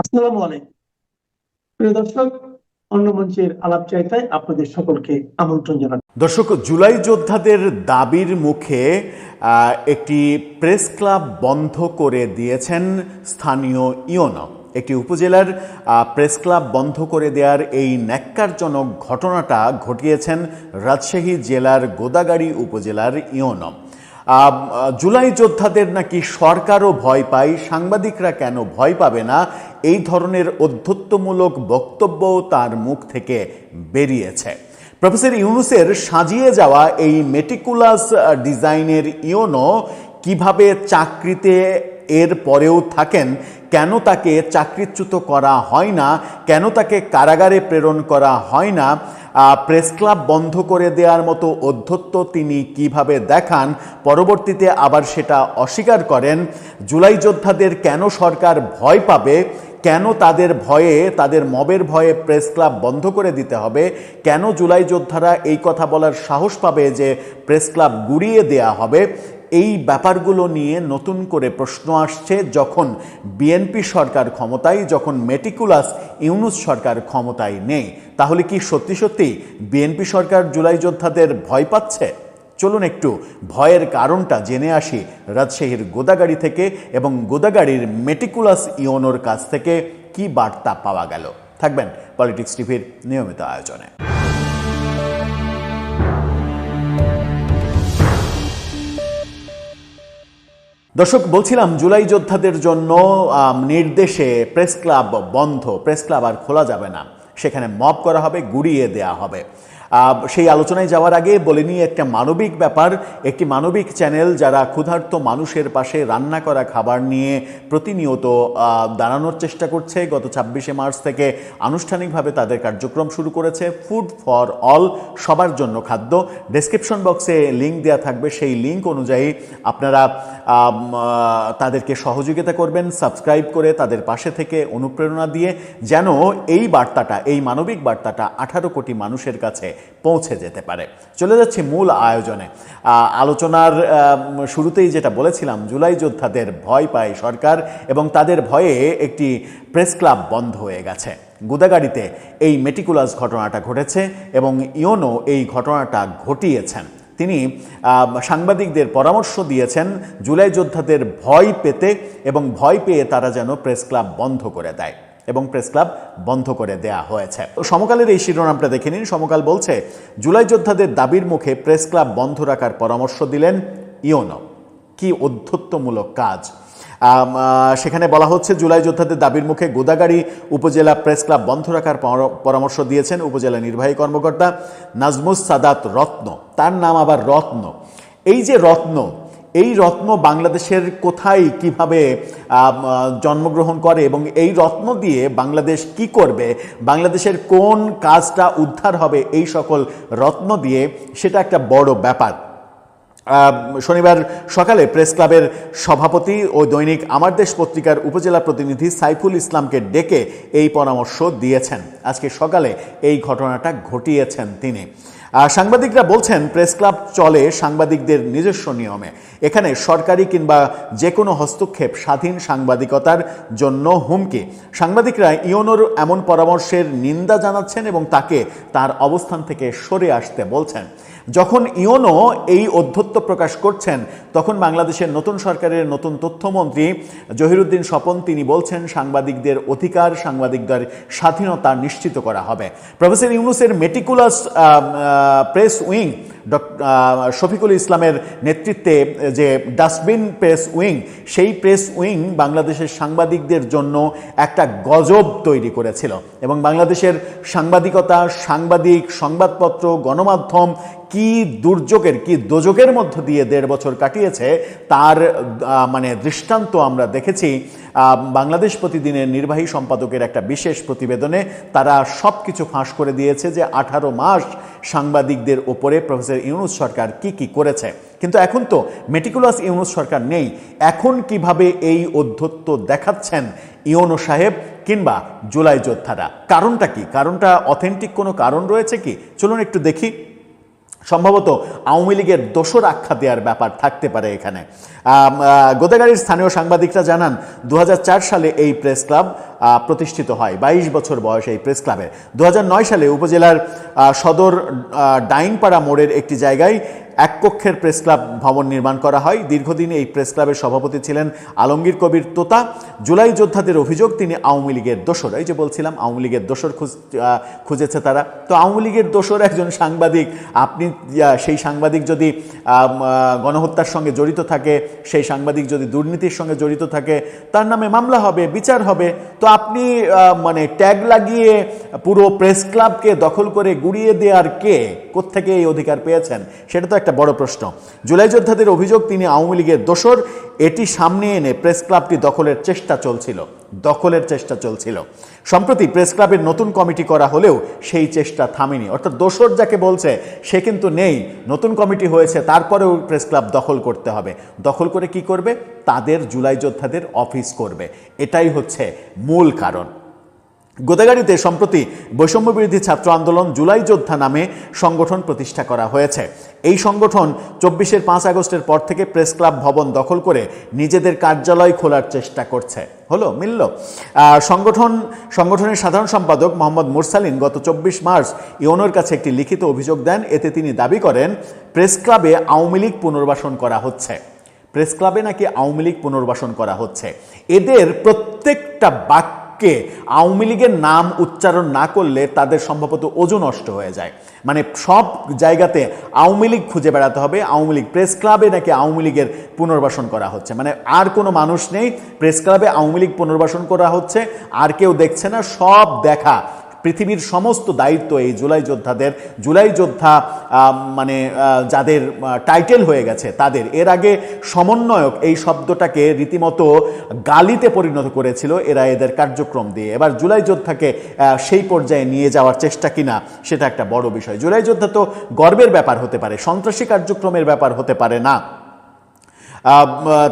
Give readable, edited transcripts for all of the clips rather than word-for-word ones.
আসসালামু আলাইকুম প্রিয় দর্শক, অন্য মঞ্চের আলাপচারিতায় আপনাদের সকলকে আমন্ত্রণ জানাই। দর্শক, জুলাই যোদ্ধাদের দাবির মুখে একটি প্রেস ক্লাব বন্ধ করে দিয়েছেন স্থানীয় ইওনো। একটি উপজেলার প্রেস ক্লাব বন্ধ করে দেওয়ার এই ন্যাক্কারজনক ঘটনাটা ঘটিয়েছেন রাজশাহী জেলার গোদাগাড়ী উপজেলার ইওনো। জুলাই যোদ্ধাদের নাকি সরকারও ভয় পায়, সাংবাদিকরা কেন ভয় পাবে না, এই ধরনের অধ্যত্বমূলক বক্তব্য তার মুখ থেকে বেরিয়েছে। প্রফেসর ইউনূসের সাজিয়ে যাওয়া এই মেটিকুলাস ডিজাইনের ইওনো কিভাবে চাকরিতে এর পরেও থাকেন, কেন তাকে চাকরিচ্যুত করা হয় না, কেন তাকে কারাগারে প্রেরণ করা হয় না, প্রেস ক্লাব বন্ধ করে দেওয়ার মতো অধ্যত্ব তিনি কিভাবে দেখান, পরবর্তীতে আবার সেটা অস্বীকার করেন, জুলাই যোদ্ধাদের কেন সরকার ভয় পাবে, কেন তাদের ভয়ে, তাদের মবের ভয়ে প্রেস ক্লাব বন্ধ করে দিতে হবে, কেন জুলাই যোদ্ধারা এই কথা বলার সাহস পাবে যে প্রেস ক্লাব গুড়িয়ে দেয়া হবে, এই ব্যাপারগুলো নিয়ে নতুন করে প্রশ্ন আসছে যখন বিএনপি সরকার ক্ষমতায়, যখন মেটিকুলাস ইউনূস সরকার ক্ষমতায় নেই। তাহলে কি সত্যি সত্যি বিএনপি সরকার জুলাই যোদ্ধাদের ভয় পাচ্ছে? চলুন একটু ভয়ের কারণটা জেনে আসি রাজশাহীর গোদাগাড়ী থেকে এবং গোদাগাড়ীর মেটিকুলাস ইওনোর কাছ থেকে কি বার্তা পাওয়া গেল। থাকবেন পলিটিক্স টিভির নিয়মিত আয়োজনে। দর্শক, বলছিলাম জুলাই যোদ্ধাদের জন্য নির্দেশে প্রেস ক্লাব বন্ধ, প্রেস ক্লাব আর খোলা যাবে না, সেখানে মব করা হবে, গুড়িয়ে দেয়া হবে। সেই আলোচনায় যাওয়ার আগে বলে নিয়ে একটা মানবিক ব্যাপার। একটি মানবিক চ্যানেল যারা ক্ষুধার্ত মানুষের পাশে রান্না করা খাবার নিয়ে প্রতিনিয়ত দাঁড়ানোর চেষ্টা করছে, গত 26শে মার্চ থেকে আনুষ্ঠানিকভাবে তাদের কার্যক্রম শুরু করেছে। ফুড ফর অল, সবার জন্য খাদ্য। ডেসক্রিপশন বক্সে লিঙ্ক দেওয়া থাকবে, সেই লিঙ্ক অনুযায়ী আপনারা তাদেরকে সহযোগিতা করবেন, সাবস্ক্রাইব করে তাদের পাশে থেকে অনুপ্রেরণা দিয়ে যেন এই বার্তাটা, এই মানবিক বার্তাটা 18 কোটি মানুষের কাছে পৌঁছে যেতে পারে। চলে যাচ্ছি মূল আয়োজনে। আলোচনার শুরুতেই যেটা বলেছিলাম, জুলাই যোদ্ধাদের ভয় পায় সরকার এবং তাদের ভয়ে একটি প্রেস ক্লাব বন্ধ হয়ে গেছে। গোদাগাড়ীতে এই মেটিকুলাস ঘটনাটা ঘটেছে এবং ইওনো এই ঘটনাটা ঘটিয়েছেন। তিনি সাংবাদিকদের পরামর্শ দিয়েছেন জুলাই যোদ্ধাদের ভয় পেতে এবং ভয় পেয়ে তারা যেন প্রেস ক্লাব বন্ধ করে দেয়, এবং প্রেস ক্লাব বন্ধ করে দেয়া হয়েছে। সমকালের এই শিরোনামটা দেখে নিন। সমকাল বলছে, জুলাই যোদ্ধাদের দাবির মুখে প্রেস ক্লাব বন্ধ রাখার পরামর্শ দিলেন ইওনো। কি অধ্যত্বমূলক কাজ! সেখানে বলা হচ্ছে, জুলাই যোদ্ধাদের দাবির মুখে গোদাগাড়ী উপজেলা প্রেস ক্লাব বন্ধ রাখার পরামর্শ দিয়েছেন উপজেলা নির্বাহী কর্মকর্তা নাজমুস সাদাত রত্ন। তার নাম আবার রত্ন। এই যে রত্ন, এই রত্ন বাংলাদেশের কোথায় কিভাবে জন্মগ্রহণ করে এবং এই রত্ন দিয়ে বাংলাদেশ কি করবে, বাংলাদেশের কোন কাজটা উদ্ধার হবে এই সকল রত্ন দিয়ে, সেটা একটা বড় ব্যাপার। শনিবার সকালে প্রেস ক্লাবের সভাপতি ও দৈনিক আমার দেশ পত্রিকার উপজেলা প্রতিনিধি সাইফুল ইসলামকে ডেকে এই পরামর্শ দিয়েছেন। আজকে সকালে এই ঘটনাটা ঘটিয়েছেন তিনি। সাংবাদিকরা বলছেন, প্রেস ক্লাব চলে সাংবাদিকদের নিজস্ব নিয়মে। এখানে সরকারি কিংবা যে কোনো হস্তক্ষেপ স্বাধীন সাংবাদিকতার জন্য হুমকি। সাংবাদিকরা ইওনোর এমন পরামর্শের নিন্দা জানাচ্ছেন এবং তাকে তার অবস্থান থেকে সরে আসতে বলছেন। যখন ইওনো এই অধ্যত্ব প্রকাশ করছেন, তখন বাংলাদেশের নতুন সরকারের নতুন তথ্যমন্ত্রী জহিরুদ্দিন স্বপন তিনি বলছেন, সাংবাদিকদের অধিকার, সাংবাদিকদের স্বাধীনতা নিশ্চিত করা হবে। প্রফেসর ইউনূসের মেটিকুলাস প্রেস উইং, শফিকুল ইসলামের নেতৃত্বে যে ডাস্টবিন প্রেস উইং, সেই প্রেস উইং বাংলাদেশের সাংবাদিকদের জন্য একটা গজব তৈরি করেছিল এবং বাংলাদেশের সাংবাদিকতা, সাংবাদিক, সংবাদপত্র, গণমাধ্যম কি দুর্যোগের, কি দোজকের মধ্য দিয়ে 1.5 বছর কাটিয়েছে তার দৃষ্টান্ত আমরা দেখেছি। বাংলাদেশ প্রতিদিনের নির্বাহী সম্পাদকের একটা বিশেষ প্রতিবেদনে তারা সব কিছু ফাঁস করে দিয়েছে যে 18 মাস সাংবাদিকদের ওপরে প্রফেসর ইউনূস সরকার কি করেছে। কিন্তু এখন তো মেটিকুলাস ইউনূস সরকার নেই। এখন কিভাবে এই অধ্যত্ব দেখাচ্ছেন ইওনো সাহেব কিংবা জুলাই যোদ্ধারা? কারণটা কি? কারণটা অথেন্টিক কোনো কারণ রয়েছে কি? চলুন একটু দেখি। সম্ভবত আওয়ামী লীগের দোসর আখ্যা দেওয়ার ব্যাপার থাকতে পারে এখানে। গোদাগাড়ীর স্থানীয় সাংবাদিকরা জানান, 2004 সালে এই প্রেস ক্লাব প্রতিষ্ঠিত হয়। 22 বছর বয়স এই প্রেস ক্লাবের। 2009 সালে উপজেলার সদর ডাইংপাড়া মোড়ের একটি জায়গায় এক কক্ষের প্রেস ক্লাব ভবন নির্মাণ করা হয়। দীর্ঘদিন এই প্রেস ক্লাবের সভাপতি ছিলেন আলমগীর কবির তোতা। জুলাই যোদ্ধাদের অভিযোগ তিনি আওয়ামী লীগের দোসর। এই যে বলছিলাম আওয়ামী লীগের দোসর খুঁজেছে তারা। তো আওয়ামী লীগের দোসর একজন সাংবাদিক, আপনি সেই সাংবাদিক যদি গণহত্যার সঙ্গে জড়িত থাকে, সেই সাংবাদিক যদি দুর্নীতির সঙ্গে জড়িত থাকে, তার নামে মামলা হবে, বিচার হবে। তো আপনি মানে ট্যাগ লাগিয়ে পুরো প্রেস ক্লাবকে দখল করে গুড়িয়ে দেওয়ার কে, কোত্থেকে এই অধিকার পেয়েছেন, সেটা তো একটা বড় প্রশ্ন। জুলাই যোদ্ধাদের অভিযোগ তিনি আওয়ামী লীগের দোসর। এটি সামনে এনে প্রেস ক্লাবটি দখলের চেষ্টা চলছিল। সম্প্রতি প্রেস ক্লাবের নতুন কমিটি করা হলেও সেই চেষ্টা থামেনি। অর্থাৎ দোসর যাকে বলছে সে কিন্তু নেই, নতুন কমিটি হয়েছে, তারপরেও প্রেস ক্লাব দখল করতে হবে। দখল করে কি করবে? তাদের জুলাই যোদ্ধাদের অফিস করবে। এটাই হচ্ছে মূল কারণ। গোদাগাড়িতে সম্প্রতি বৈষম্য বিরোধী ছাত্র আন্দোলন জুলাই যোদ্ধা নামে সংগঠন প্রতিষ্ঠা করা হয়েছে। এই সংগঠন 24-এর 5 আগস্টের পর থেকে প্রেস ক্লাব ভবন দখল করে নিজেদের কার্যালয় খোলার চেষ্টা করছে। মিলল। সংগঠনের সাধারণ সম্পাদক মোহাম্মদ মুরসালিন গত 24 মার্চ ইওনোর কাছে একটি লিখিত অভিযোগ দেন। এতে তিনি দাবি করেন প্রেস ক্লাবে আওয়ামী লীগ পুনর্বাসন করা হচ্ছে। প্রেস ক্লাবে নাকি আওয়ামী লীগ পুনর্বাসন করা হচ্ছে। এদের প্রত্যেকটা বাক্যে আওয়ামী লীগের নাম উচ্চারণ না করলে তাদের সম্ভবত ওজন নষ্ট হয়ে যায়। মানে সব জায়গাতে আওয়ামী লীগ খুঁজে বেড়াতে হবে। আওয়ামী লীগ, প্রেস ক্লাবে নাকি আওয়ামী লীগের পুনর্বাসন করা হচ্ছে। মানে আর কোনো মানুষ নেই, প্রেস ক্লাবে আওয়ামী লীগ পুনর্বাসন করা হচ্ছে, আর কেউ দেখছে না। সব দেখা, পৃথিবীর সমস্ত দায়িত্ব এই জুলাই যোদ্ধাদের। জুলাই যোদ্ধা মানে যাদের টাইটেল হয়ে গেছে তাদের। এর আগে সমন্বয়ক এই শব্দটাকে রীতিমতো গালিতে পরিণত করেছিল এরা এদের কার্যক্রম দিয়ে। এবার জুলাই যোদ্ধাকে সেই পর্যায়ে নিয়ে যাওয়ার চেষ্টা কিনা সেটা একটা বড় বিষয়। জুলাই যোদ্ধা তো গর্বের ব্যাপার হতে পারে, সন্ত্রাসী কার্যক্রমের ব্যাপার হতে পারে না।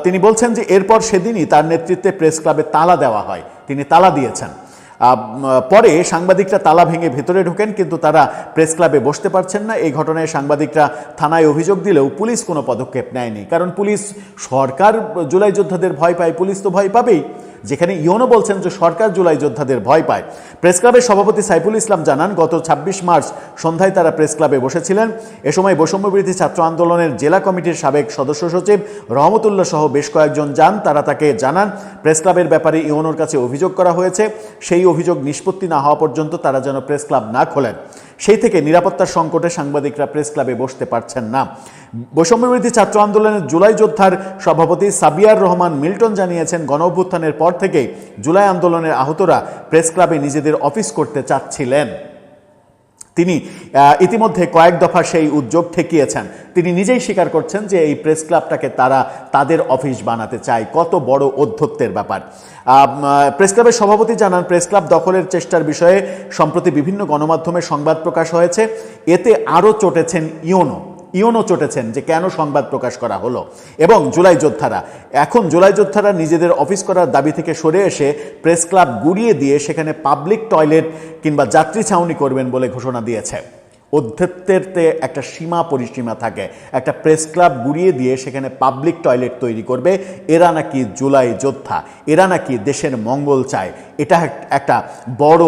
তিনি বলছেন যে এরপর সেদিনই তার নেতৃত্বে প্রেস ক্লাবে তালা দেওয়া হয়। তিনি তালা দিয়েছেন। পরে সাংবাদিকরা তালা ভেঙে ভেতরে ঢোকেন, কিন্তু তারা প্রেস ক্লাবে বসতে পারছেন না। এই ঘটনায় সাংবাদিকরা থানায় অভিযোগ দিলেও পুলিশ কোনো পদক্ষেপ নেয়নি। কারণ পুলিশ, সরকার জুলাই যোদ্ধাদের ভয় পায়, পুলিশ তো ভয় পাবেই। যেখানে ইওনো বলছেন যে সরকার জুলাই যোদ্ধাদের ভয় পায়। প্রেস ক্লাবের সভাপতি সাইফুল ইসলাম জানান গত 26 মার্চ সন্ধ্যায় তারা প্রেস ক্লাবে বসেছিলেন। এ সময় বৈষম্য বিরোধী ছাত্র আন্দোলনের জেলা কমিটির সাবেক সদস্য সচিব রহমতুল্লাহ সহ বেশ কয়েকজন যান। তারা তাকে জানান প্রেস ক্লাবের ব্যাপারে ইওনোর কাছে অভিযোগ করা হয়েছে। সেই অভিযোগ নিষ্পত্তি না হওয়া পর্যন্ত তারা যেন প্রেস ক্লাব না খোলেন। সেই থেকে নিরাপত্তার সংকটে সাংবাদিকরা প্রেস ক্লাবে বসতে পারছেন না। বৈষম্য বিরোধী ছাত্র আন্দোলনের জুলাই যোদ্ধার সভাপতি সাবিয়ার রহমান মিল্টন জানিয়েছেন গণ অভ্যুত্থানের পর থেকেই জুলাই আন্দোলনের আহতরা প্রেস ক্লাবে নিজেদের অফিস করতে চাচ্ছিলেন। তিনি ইতিমধ্যে কয়েক দফা সেই উদ্যোগ ঠেকিয়েছেন। তিনি নিজেই স্বীকার করছেন যে এই প্রেস ক্লাবটাকে তারা তাদের অফিস বানাতে চায়। কত বড় অধ্যত্বের ব্যাপার। প্রেস ক্লাবের সভাপতি জানান প্রেস ক্লাব দখলের চেষ্টার বিষয়ে সম্প্রতি বিভিন্ন গণমাধ্যমে সংবাদ প্রকাশ হয়েছে। এতে আরও চটেছেন ইওনো চটেছেন যে কেন সংবাদ প্রকাশ করা হলো। এবং জুলাই যোদ্ধারা নিজেদের অফিস করার দাবি থেকে সরে এসে প্রেস ক্লাব গুড়িয়ে দিয়ে সেখানে পাবলিক টয়লেট কিংবা যাত্রী ছাউনি করবেন বলে ঘোষণা দিয়েছে। অধ্যত্বের একটা সীমা পরিসীমা থাকে। একটা প্রেস ক্লাব গুড়িয়ে দিয়ে সেখানে পাবলিক টয়লেট তৈরি করবে। এরা নাকি জুলাই যোদ্ধা, এরা নাকি দেশের মঙ্গল চায়। এটা একটা বড়,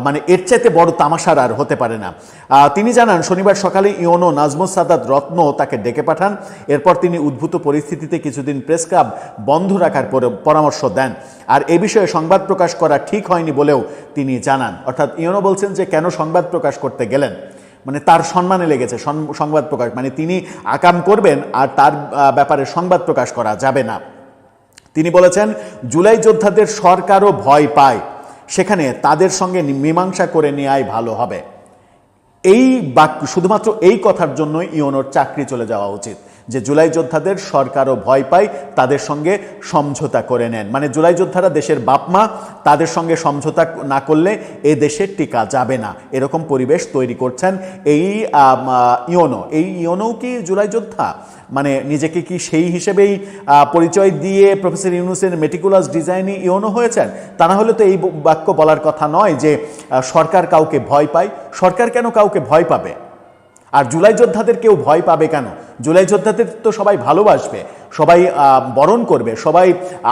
মানে এর চাইতে বড় তামাশার আর হতে পারে না। তিনি জানান শনিবার সকালে ইওনো নাজমুস সাদাত রত্ন তাকে ডেকে পাঠান। এরপর তিনি উদ্ভূত পরিস্থিতিতে কিছুদিন প্রেস ক্লাব বন্ধ রাখার পরামর্শ দেন। আর এ বিষয়ে সংবাদ প্রকাশ করা ঠিক হয়নি বলেও তিনি জানান। অর্থাৎ ইওনো বলছেন যে কেন সংবাদ প্রকাশ করতে গেলেন, মানে তার সম্মানে লেগেছে সংবাদ প্রকাশ, মানে তিনি আকাম করবেন আর তার ব্যাপারে সংবাদ প্রকাশ করা যাবে না। তিনি বলেছেন জুলাই যোদ্ধাদের সরকারও ভয় পায়, সেখানে তাদের সঙ্গে মীমাংসা করে নেওয়াই ভালো হবে। এই বাক্য, শুধুমাত্র এই কথার জন্য ইওনোর চাকরি চলে যাওয়া উচিত যে জুলাই যোদ্ধাদের সরকারও ভয় পায়, তাদের সঙ্গে সমঝোতা করে নেন। মানে জুলাই যোদ্ধারা দেশের বাপমা, তাদের সঙ্গে সমঝোতা না করলে এ দেশে টিকা যাবে না, এরকম পরিবেশ তৈরি করছেন এই ইওনো কি জুলাই যোদ্ধা? মানে নিজেকে কি সেই হিসেবেই পরিচয় দিয়ে প্রফেসর ইউনূসের মেটিকুলাস ডিজাইনই ইওনো হয়েছেন? তা না হলে তো এই বাক্য বলার কথা নয় যে সরকার কাউকে ভয় পায়। সরকার কেন কাউকে ভয় পাবে? আর জুলাই যোদ্ধাদের কেউ ভয় পাবে কেন? জুলাই যোদ্ধাদের তো সবাই ভালোবাসবে, সবাই বরণ করবে, সবাই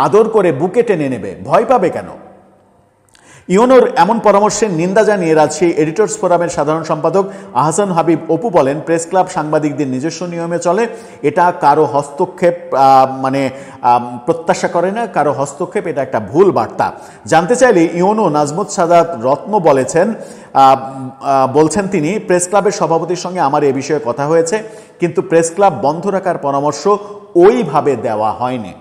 আদর করে বুকে টেনে নেবে। ভয় পাবে কেন? ইউনোর এমন পরামর্শের নিন্দা জানিয়ে রাজশাহী এডিটর্স ফোরামের সাধারণ সম্পাদক আহসান হাবিব অপু বলেন, প্রেস ক্লাব সাংবাদিকদের নিজস্ব নিয়মে চলে, এটা কারো হস্তক্ষেপ প্রত্যাশা করে না, কারো হস্তক্ষেপ এটা একটা ভুল বার্তা। জানতে চাইলে ইউনো নাজমুত সাদাত রত্ন বলছেন তিনি, প্রেস ক্লাবের সভাপতির সঙ্গে আমার এ বিষয়ে কথা হয়েছে, কিন্তু প্রেস ক্লাব বন্ধ রাখার পরামর্শ ওইভাবে দেওয়া হয়নি।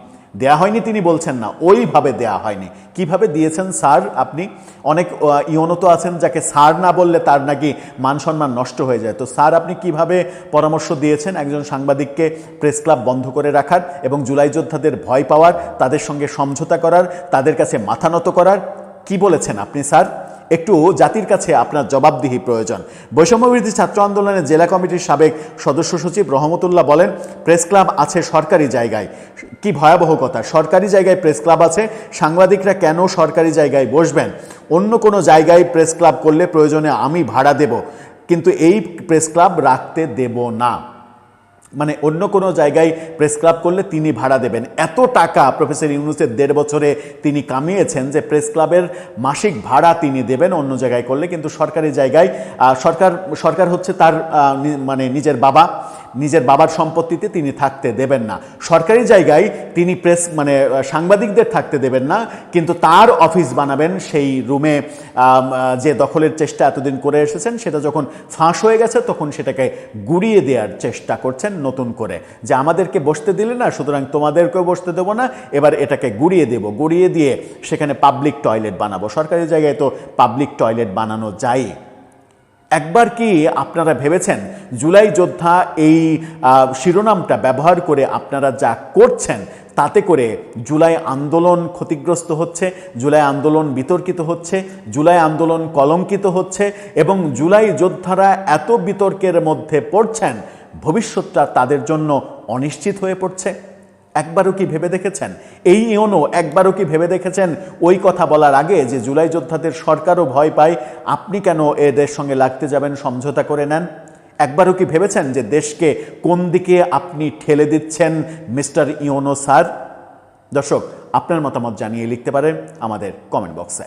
তিনি বলছেন না, ওইভাবে দেয়া হয়নি। কিভাবে দিয়েছেন স্যার আপনি? অনেক ইউনো তো আছেন যাকে স্যার না বললে তার নাকি মান সম্মান নষ্ট হয়ে যায়। তো স্যার আপনি কিভাবে পরামর্শ দিয়েছেন একজন সাংবাদিককে প্রেস ক্লাব বন্ধ করে রাখার এবং জুলাই যোদ্ধাদের ভয় পাওয়ার, তাদের সঙ্গে সমঝোতা করার, তাদের কাছে মাথা নত করার? কি বলেছেন আপনি স্যার? একটু জাতির কাছে আপনার জবাবদিহি প্রয়োজন। বৈষম্যবিরোধী ছাত্র আন্দোলনের জেলা কমিটির সাবেক সদস্য সচিব রহমতুল্লাহ বলেন, প্রেস ক্লাব আছে সরকারি জায়গায়। কি ভয়াবহ কথা! সরকারি জায়গায় প্রেস ক্লাব আছে, সাংবাদিকরা কেন সরকারি জায়গায় বসবেন? অন্য কোনো জায়গায় প্রেস ক্লাব করলে প্রয়োজনে আমি ভাড়া দেব, কিন্তু এই প্রেস ক্লাব রাখতে দেব না। মানে অন্য কোনো জায়গায় প্রেস ক্লাব করলে তিনি ভাড়া দেবেন। এত টাকা প্রফেসর ইউনূসের 1.5 বছরে তিনি কামিয়েছেন যে প্রেস ক্লাবের মাসিক ভাড়া তিনি দেবেন অন্য জায়গায় করলে, কিন্তু সরকারি জায়গায় সরকার হচ্ছে তার নিজের বাবার সম্পত্তিতে তিনি থাকতে দেবেন না। সরকারি জায়গায় তিনি সাংবাদিকদের থাকতে দেবেন না, কিন্তু তার অফিস বানাবেন সেই রুমে। যে দখলের চেষ্টা এতদিন করে এসেছেন, সেটা যখন ফাঁস হয়ে গেছে তখন সেটাকে গুড়িয়ে দেওয়ার চেষ্টা করছেন নতুন করে, যে আমাদেরকে বসতে দিলে না, সুতরাং তোমাদেরকেও বসতে দেবো না, এবার এটাকে গুড়িয়ে দেব, গুড়িয়ে দিয়ে সেখানে পাবলিক টয়লেট বানাবো। সরকারি জায়গায় তো পাবলিক টয়লেট বানানো যায়। একবার কি আপনারা ভেবেছেন জুলাই যোদ্ধা এই শিরোনামটা ব্যবহার করে আপনারা যা করছেন তাতে করে জুলাই আন্দোলন ক্ষতিগ্রস্ত হচ্ছে, জুলাই আন্দোলন বিতর্কিত হচ্ছে, জুলাই আন্দোলন কলঙ্কিত হচ্ছে, এবং জুলাই যোদ্ধারা এত বিতর্কের মধ্যে পড়ছেন, ভবিষ্যৎটা তাদের জন্য অনিশ্চিত হয়ে পড়ছে? একবারও কি ভেবে দেখেছেন? এই ইউনো একবারও কি ভেবে দেখেছেন ওই কথা বলার আগে যে জুলাই যোদ্ধাদের সরকারও ভয় পায়, আপনি কেন এদের সঙ্গে লাগতে যাবেন, সমঝোতা করে নেন? একবারও কি ভেবেছেন যে দেশকে কোন দিকে আপনি ঠেলে দিচ্ছেন মিস্টার ইউনো স্যার? দর্শক, আপনার মতামত জানিয়ে লিখতে পারেন আমাদের কমেন্ট বক্সে।